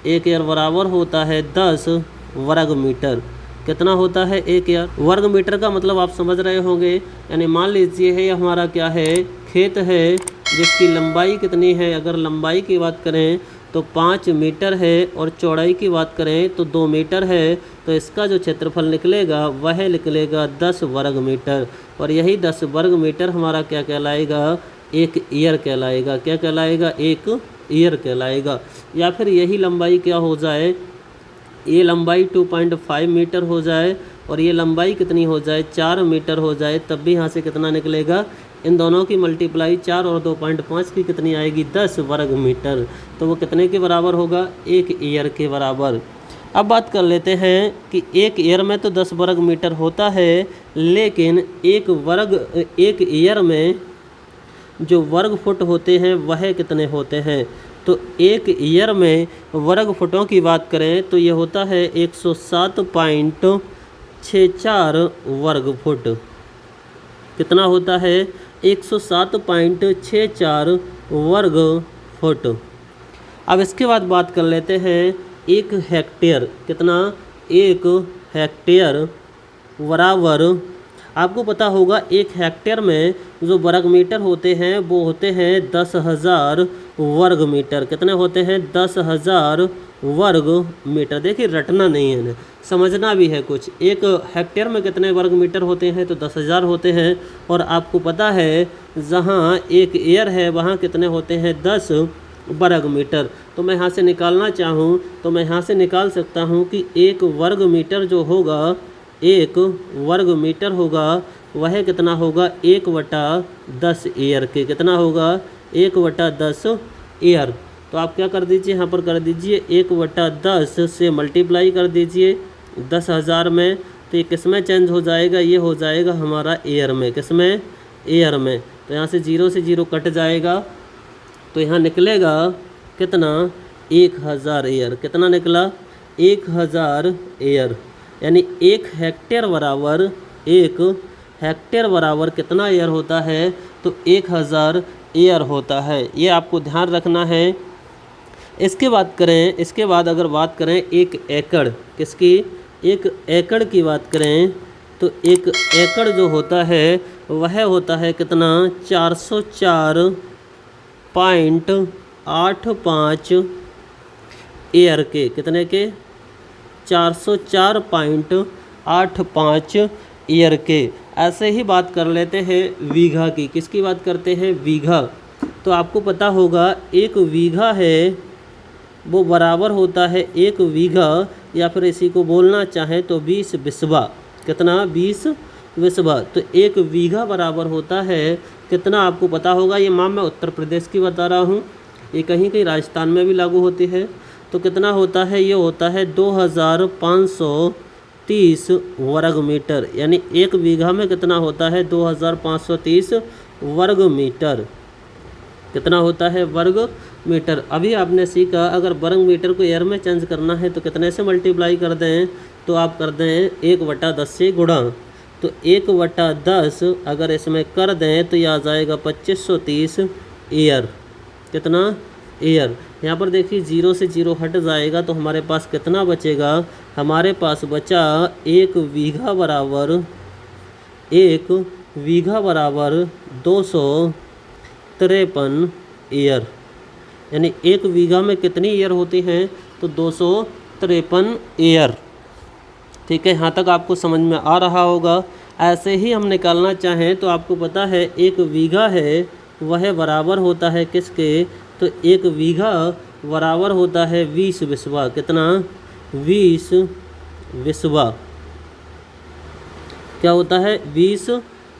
एक एयर बराबर होता है 10 वर्ग मीटर। कितना होता है एक एयर? वर्ग मीटर का मतलब आप समझ रहे होंगे। यानी मान लीजिए है हमारा क्या है, खेत है जिसकी लंबाई कितनी है, अगर लंबाई की बात करें तो 5 मीटर है और चौड़ाई की बात करें तो 2 मीटर है। तो इसका जो क्षेत्रफल निकलेगा वह निकलेगा 10 वर्ग मीटर। और यही 10 वर्ग मीटर हमारा क्या कहलाएगा, एक ईयर कहलाएगा। क्या कहलाएगा? एक ईयर कहलाएगा। या फिर यही लंबाई क्या हो जाए, ये लंबाई 2.5 मीटर हो जाए और ये लंबाई कितनी हो जाए, 4 मीटर हो जाए, तब भी यहाँ से कितना निकलेगा, इन दोनों की मल्टीप्लाई 4 और 2.5 की कितनी आएगी, 10 वर्ग मीटर। तो वो कितने के बराबर होगा, एक ईयर के बराबर। अब बात कर लेते हैं कि एक ईयर में तो 10 वर्ग मीटर होता है, लेकिन एक ईयर में जो वर्ग फुट होते हैं वह कितने होते हैं। तो एक ईयर में वर्ग फुटों की बात करें तो ये होता है 107.64 वर्ग फुट। कितना होता है, 107.64 वर्ग फुट। अब इसके बाद बात कर लेते हैं एक हेक्टेयर। कितना, एक हेक्टेयर बराबर, आपको पता होगा एक हेक्टेयर में जो वर्ग मीटर होते हैं वो होते हैं 10,000 वर्ग मीटर। कितने होते हैं, 10,000 वर्ग मीटर। देखिए रटना नहीं है, समझना भी है कुछ। एक हेक्टेयर में कितने वर्ग मीटर होते हैं, तो 10,000 होते हैं। और आपको पता है जहाँ एक ईयर है वहाँ कितने होते हैं, 10 वर्ग मीटर। तो मैं यहाँ से निकालना चाहूँ तो मैं यहाँ से निकाल सकता हूँ कि एक वर्ग मीटर जो होगा, एक वर्ग मीटर होगा वह कितना होगा, 1/10 ईयर के। कितना होगा, 1/10 ईयर। तो आप क्या कर दीजिए, यहाँ पर कर दीजिए 1/10 से मल्टीप्लाई कर दीजिए 10,000 में। तो ये किस में चेंज हो जाएगा, ये हो जाएगा हमारा ईयर में। किस में, ईयर में। तो यहाँ से 0 से 0 कट जाएगा तो यहाँ निकलेगा कितना, 1000 ईयर। कितना निकला, 1000 ईयर। यानी एक हेक्टेयर बराबर कितना ईयर होता है, तो 1000 ईयर होता है। ये आपको ध्यान रखना है। इसके बाद अगर बात करें एक एकड़, किसकी, एक एकड़ की बात करें तो एक एकड़ जो होता है वह होता है कितना, 404.85 ईयर के। कितने के, 404.85 ईयर के। ऐसे ही बात कर लेते हैं बीघा की। किसकी बात करते हैं, बीघा। तो आपको पता होगा एक बीघा है वो बराबर होता है, एक बीघा या फिर इसी को बोलना चाहें तो 20 बिस्वा। कितना, 20 बिस्वा। तो एक बीघा बराबर होता है कितना, आपको पता होगा। ये माम मैं उत्तर प्रदेश की बता रहा हूँ, ये कहीं कहीं राजस्थान में भी लागू होती है। तो कितना होता है, ये होता है 2530 वर्ग मीटर। यानी एक बीघा में कितना होता है, 2530 वर्ग मीटर। कितना होता है, वर्ग मीटर। अभी आपने सीखा अगर वर्ग मीटर को ईयर में चेंज करना है तो कितने से मल्टीप्लाई कर दें, तो आप कर दें 1/10 से गुणा। तो 1/10 अगर इसमें कर दें तो यह आ जाएगा 2530 ईयर। कितना, ईयर। यहाँ पर देखिए 0 से 0 हट जाएगा तो हमारे पास कितना बचेगा, हमारे पास बचा एक बीघा बराबर 253 ईयर। यानी एक बीघा में कितनी ईयर होती हैं, तो 253 ईयर। ठीक है, यहाँ तक आपको समझ में आ रहा होगा। ऐसे ही हम निकालना चाहें तो आपको पता है एक बीघा है वह बराबर होता है किसके, तो एक बीघा बराबर होता है 20 बिस्वा। कितना, 20 बिस्वा। क्या होता है, 20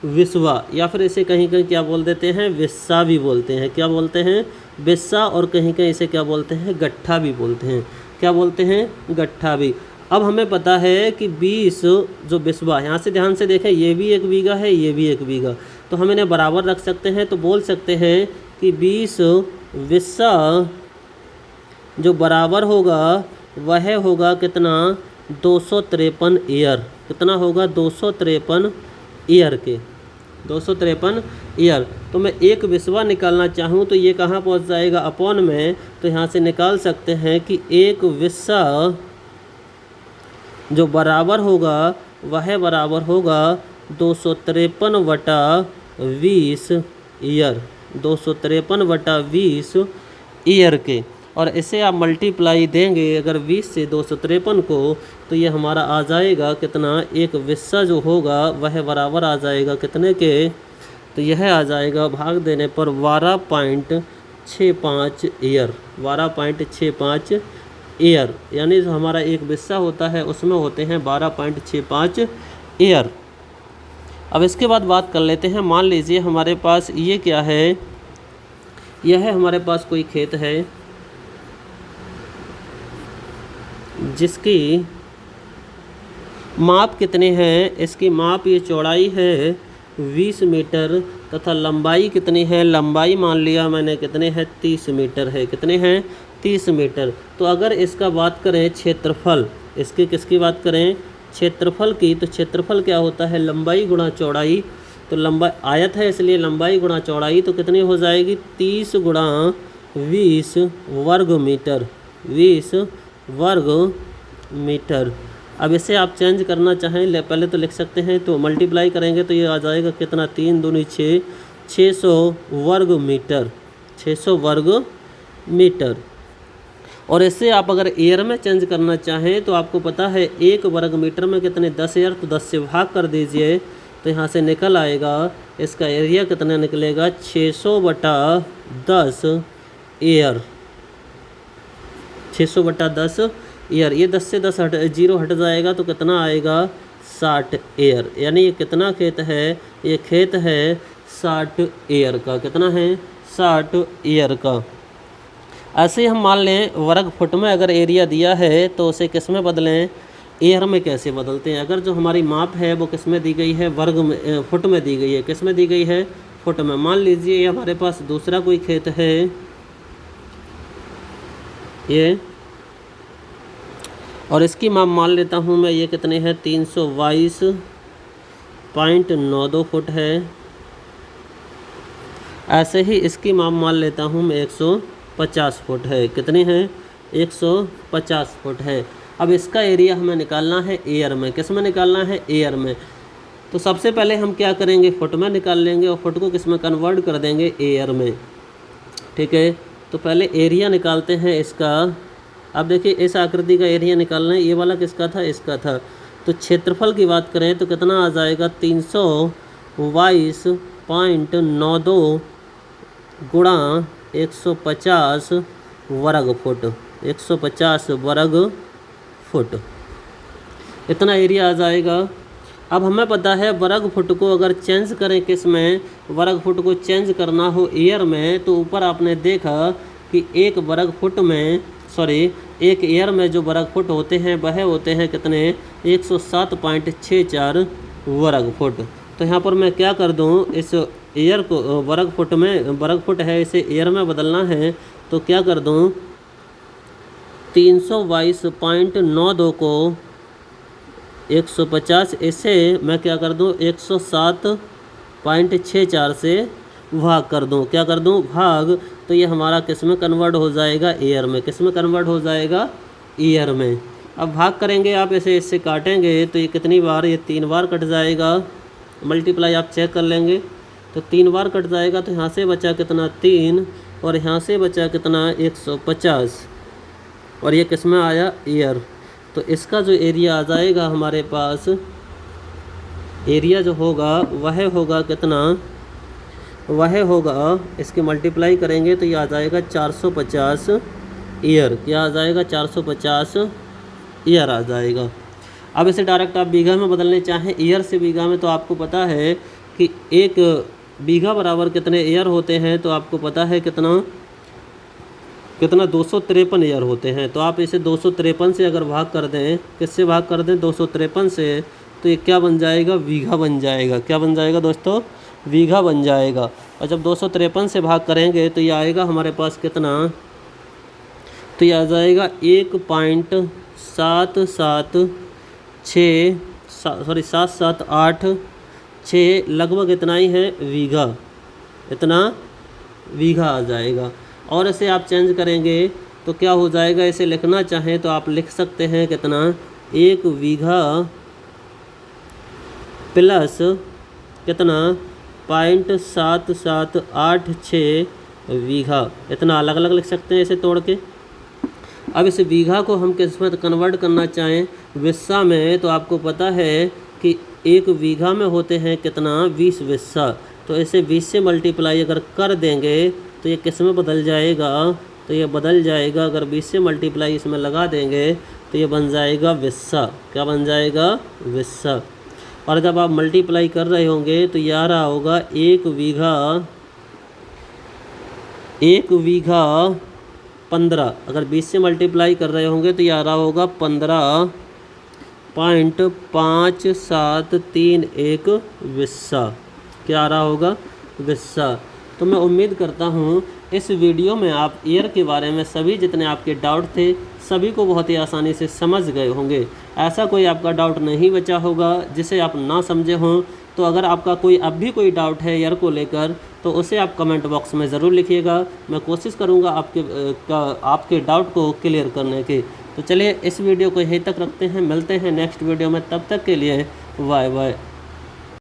बिस्वा। या फिर इसे कहीं कहीं क्या बोल देते हैं, बिस्सा भी बोलते हैं। क्या बोलते हैं, बिस्सा। और कहीं कहीं इसे क्या बोलते हैं, गट्ठा भी बोलते हैं। क्या बोलते हैं, गट्ठा भी। अब हमें पता है कि 20 जो बिस्वा, यहाँ से ध्यान से देखें, ये भी एक बीघा है, ये भी एक बीघा। तो हम इन्हें बराबर रख सकते हैं। तो बोल सकते हैं कि 20 बिस्सा जो बराबर होगा वह होगा कितना, 253 ईयर। कितना होगा, 253 ईयर के। 253 ईयर। तो मैं एक विस्वा निकालना चाहूँ तो ये कहाँ पहुँच जाएगा, अपॉन में, तो यहाँ से निकाल सकते हैं कि एक विस्वा जो बराबर होगा वह बराबर होगा 253/20 ईयर, 253/20 ईयर के। और इसे आप मल्टीप्लाई देंगे अगर 20 से 253 को, तो ये हमारा आ जाएगा कितना, एक विस्सा जो होगा वह बराबर आ जाएगा कितने के, तो यह आ जाएगा भाग देने पर 12.65 ईयर, 12.65 ईयर। यानी जो हमारा एक विस्सा होता है उसमें होते हैं 12.65 ईयर। अब इसके बाद बात कर लेते हैं, मान लीजिए हमारे पास ये क्या है, यह है हमारे पास कोई खेत है जिसकी माप कितने हैं, इसकी माप ये चौड़ाई है 20 मीटर तथा लंबाई कितनी है, लंबाई मान लिया मैंने कितने है 30 मीटर है, कितने हैं 30 मीटर। तो अगर इसका बात करें क्षेत्रफल, इसकी किसकी बात करें, क्षेत्रफल की, तो क्षेत्रफल क्या होता है, लंबाई गुणा चौड़ाई। तो लंबाई आयत है इसलिए लंबाई गुणा चौड़ाई तो कितनी हो जाएगी 30 गुणा 20 वर्ग मीटर, 20 वर्ग मीटर। अब इसे आप चेंज करना चाहें पहले तो लिख सकते हैं, तो मल्टीप्लाई करेंगे तो ये आ जाएगा कितना, 3 दूनी 6, 600 वर्ग मीटर, 600 वर्ग मीटर। और इससे आप अगर एयर में चेंज करना चाहें तो आपको पता है 1 वर्ग मीटर में कितने 10 एयर, तो 10 से भाग कर दीजिए तो यहाँ से निकल आएगा इसका एरिया कितना निकलेगा 600/10 एयर, 600/10 एयर। ये 10 से 10 जीरो हट जाएगा तो कितना आएगा 60 एयर। यानी ये कितना खेत है, ये खेत है 60 एयर का, कितना है 60 एयर का। ऐसे ही हम मान लें वर्ग फुट में अगर एरिया दिया है तो उसे किस में बदलें, एयर में कैसे बदलते हैं। अगर जो हमारी माप है वो किस में दी गई है, वर्ग में, फुट में दी गई है, किस में दी गई है, फुट में। मान लीजिए ये हमारे पास दूसरा कोई खेत है ये, और इसकी माप मान लेता हूँ मैं, ये कितने हैं 322.92 फुट है। ऐसे ही इसकी माप मान लेता हूँ मैं 150 फुट है, कितनी है 150 फुट है। अब इसका एरिया हमें निकालना है एयर में, किस में निकालना है, एयर में। तो सबसे पहले हम क्या करेंगे, फुट में निकाल लेंगे और फुट को किस में कन्वर्ट कर देंगे, एयर में, ठीक है। तो पहले एरिया निकालते हैं इसका। अब देखिए इस आकृति का एरिया निकालना है, ये वाला किसका था, इसका था। तो क्षेत्रफल की बात करें तो कितना आ जाएगा 322.92 गुणा 150 वर्ग फुट, 150 वर्ग फुट, इतना एरिया आ जाएगा। अब हमें पता है वर्ग फुट को अगर चेंज करें किस में, वर्ग फुट को चेंज करना हो एयर में, तो ऊपर आपने देखा कि एक वर्ग फुट में, सॉरी एक एयर में जो वर्ग फुट होते हैं वह होते हैं कितने 107.64 वर्ग फुट। तो यहाँ पर मैं क्या कर दूँ, इस एयर को वर्ग फुट में, वर्ग फुट है इसे एयर में बदलना है तो क्या कर दूँ 322.92 को 150, इसे मैं क्या कर दूँ 107.64 से भाग कर दूँ, क्या कर दूँ भाग। तो ये हमारा किस में कन्वर्ट हो जाएगा, एयर में, किस में कन्वर्ट हो जाएगा, एयर में। अब भाग करेंगे आप इसे, इससे काटेंगे तो ये कितनी बार, ये 3 बार कट जाएगा। मल्टीप्लाई आप चेक कर लेंगे तो 3 बार कट जाएगा। तो यहाँ से बचा कितना 3 और यहाँ से बचा कितना 150 और ये किस में आया, एयर। तो इसका जो एरिया आ जाएगा हमारे पास, एरिया जो होगा वह होगा कितना, वह होगा इसकी मल्टीप्लाई करेंगे तो ये आ जाएगा 450 ईयर। क्या आ जाएगा 450 ईयर आ जाएगा। अब इसे डायरेक्ट आप बीघा में बदलने चाहें ईयर से बीघा में, तो आपको पता है कि 1 बीघा बराबर कितने ईयर होते हैं, तो आपको पता है कितना 253 ईयर होते हैं। तो आप इसे 253 से अगर भाग कर दें, किससे भाग कर दें 253 से, तो ये क्या बन जाएगा, बीघा बन जाएगा। क्या बन जाएगा दोस्तों, बीघा बन जाएगा। और जब 253 से भाग करेंगे तो ये आएगा हमारे पास कितना, तो ये आ जाएगा 1.778 6 लगभग इतना ही है बीघा, इतना बीघा आ जाएगा। और इसे आप चेंज करेंगे तो क्या हो जाएगा, इसे लिखना चाहें तो आप लिख सकते हैं कितना, 1 बीघा प्लस कितना 0.7786 बीघा, इतना अलग अलग लिख सकते हैं इसे तोड़ के। अब इस बीघा को हम किस में कन्वर्ट करना चाहें, विस्सा में, तो आपको पता है कि 1 बीघा में होते हैं कितना 20 विस्सा, तो इसे 20 से मल्टीप्लाई अगर कर देंगे तो ये किस में बदल जाएगा, तो ये बदल जाएगा, अगर 20 से मल्टीप्लाई इसमें लगा देंगे तो ये बन जाएगा विस्सा। क्या बन जाएगा, विस्सा। और जब आप मल्टीप्लाई कर रहे होंगे तो ये आ रहा होगा 1 बीघा 15, अगर 20 से मल्टीप्लाई कर रहे होंगे तो ये आ रहा होगा 15.5731 विस्सा। क्या आ रहा होगा, विस्सा। तो मैं उम्मीद करता हूँ इस वीडियो में आप एयर के बारे में सभी जितने आपके डाउट थे सभी को बहुत ही आसानी से समझ गए होंगे। ऐसा कोई आपका डाउट नहीं बचा होगा जिसे आप ना समझे हों। तो अगर आपका कोई अब भी कोई डाउट है एयर को लेकर तो उसे आप कमेंट बॉक्स में ज़रूर लिखिएगा। मैं कोशिश करूँगा आपके डाउट को क्लियर करने की। तो चलिए इस वीडियो को यहीं तक रखते हैं, मिलते हैं नेक्स्ट वीडियो में, तब तक के लिए बाय बाय।